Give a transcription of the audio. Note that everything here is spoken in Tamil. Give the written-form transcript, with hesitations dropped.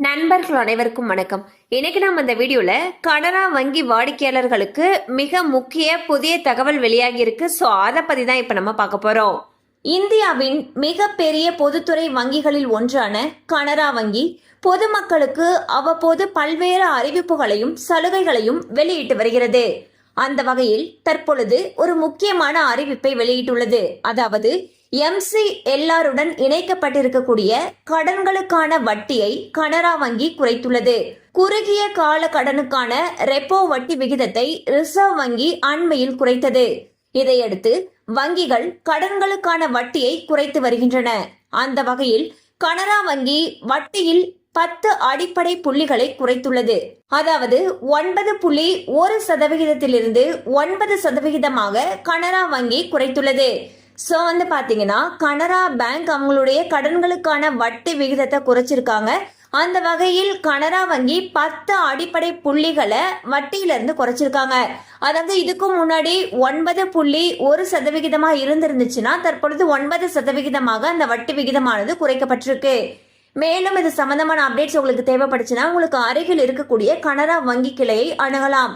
நண்பர்கள் அனைவருக்கும் வணக்கம். இன்னைக்கு நம்ம இந்த வீடியோல கனரா வங்கி வாடிக்கையாளர்களுக்கு மிக முக்கிய புதிய தகவல் வெளியாகி இருக்கு. ஸோ அதை பத்தி தான் இப்ப நம்ம பார்க்க போறோம். இந்தியாவின் மிகப்பெரிய பொதுத்துறை வங்கிகளில் ஒன்றான கனரா வங்கி பொதுமக்களுக்கு அவ்வப்போது பல்வேறு அறிவிப்புகளையும் சலுகைகளையும் வெளியிட்டு வருகிறது. அந்த வகையில் தற்பொழுது ஒரு முக்கியமான அறிவிப்பை வெளியிட்டுள்ளது. அதாவது MCLR-உடன் இணைக்கப்பட்டிருக்கக்கூடிய கடன்களுக்கான வட்டியை கனரா வங்கி குறைத்துள்ளது. குறுகிய கால கடனுக்கான ரெப்போ வட்டி விகிதத்தை ரிசர்வ் வங்கி அண்மையில் குறைத்தது. இதையடுத்து வங்கிகள் கடன்களுக்கான வட்டியை குறைத்து வருகின்றன. அந்த வகையில் கனரா வங்கி வட்டியில் 10 அடிப்படை புள்ளிகளை குறைத்துள்ளது. அதாவது 9.1% 9% கனரா வங்கி குறைத்துள்ளது. ஸோ பாத்தீங்கன்னா கனரா பேங்க் அவங்களுடைய கடன்களுக்கான வட்டி விகிதத்தை குறைச்சிருக்காங்க. அந்த வகையில் கனரா வங்கி 10 அடிப்படை புள்ளிகளை வட்டியிலிருந்து குறைச்சிருக்காங்க. அதாவது இதுக்கு முன்னாடி 9.1% இருந்திருந்துச்சுன்னா தற்பொழுது 9% அந்த வட்டி விகிதமானது குறைக்கப்பட்டிருக்கு. மேலும் இது சம்பந்தமான அப்டேட்ஸ் உங்களுக்கு தேவைப்படுச்சுன்னா உங்களுக்கு அருகில் இருக்கக்கூடிய கனரா வங்கி கிளையை அணுகலாம்.